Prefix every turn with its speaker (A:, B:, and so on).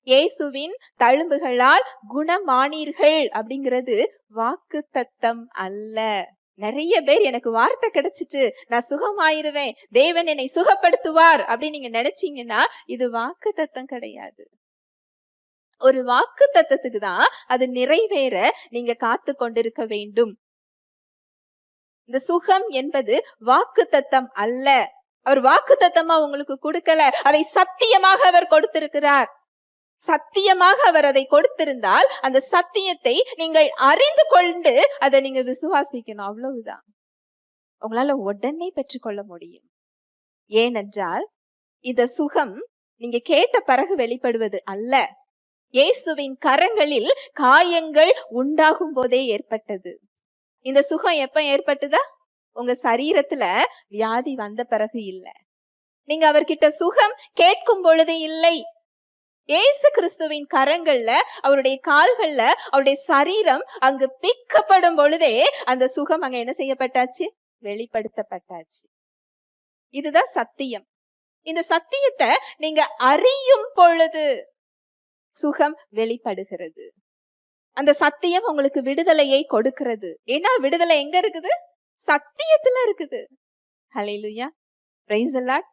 A: இயேசுவின் தழும்புகளால் குணமானீர்கள் அப்படிங்கிறது வாக்கு தத்தம் அல்ல. நிறைய பேர் எனக்கு வார்த்தை கிடைச்சிட்டு நான் சுகமாயிருவேன், தேவன் என்னை சுகப்படுத்துவார் அப்படின்னு நீங்க நினைச்சீங்கன்னா இது வாக்கு தத்தம் கிடையாது. ஒரு வாக்கு தத்தத்துக்கு தான் அது நிறைவேற நீங்க காத்து கொண்டிருக்க வேண்டும். இந்த சுகம் என்பது வாக்கு தத்தம் அல்ல. அவர் வாக்கு தத்தமா உங்களுக்கு கொடுக்கல, அதை சத்தியமாக அவர் கொடுத்திருக்கிறார். சத்தியமாக அவர் அதை கொடுத்திருந்தால் அந்த சத்தியத்தை நீங்கள் அறிந்து கொண்டு அதை நீங்க விசுவாசிக்கணும். அவ்வளவுதான். உங்களால உடனே பெற்றுக்கொள்ள முடியும். ஏனென்றால் இந்த சுகம் நீங்க கேட்ட பிறகு வெளிப்படுவது அல்ல. இயேசுவின் கரங்களில் காயங்கள் உண்டாகும் போதே ஏற்பட்டது. இந்த சுகம் எப்ப ஏற்பட்டதா? உங்க சரீரத்துல வியாதி வந்த பிறகு இல்ல. நீங்க அவர்கிட்ட சுகம் கேட்கும் பொழுது இல்லை. இயேசு கிறிஸ்துவின் கரங்கள்ல, அவருடைய கால்கள்ல, அவருடைய சரீரம் அங்கு பிக்கப்படும் பொழுதே அந்த சுகம் அங்க என்ன செய்யப்பட்டாச்சு? வெளிப்படுத்தப்பட்டாச்சு. இதுதான் சத்தியம். இந்த சத்தியத்தை நீங்க அறியும் பொழுது சுகம் வெளிப்படுகிறது. அந்த சத்தியம் உங்களுக்கு விடுதலையை கொடுக்கிறது. ஏன்னா விடுதலை எங்க இருக்குது? சத்தியத்துல இருக்குது. ஹல்லேலூயா, பிரைஸ் தி லார்ட்.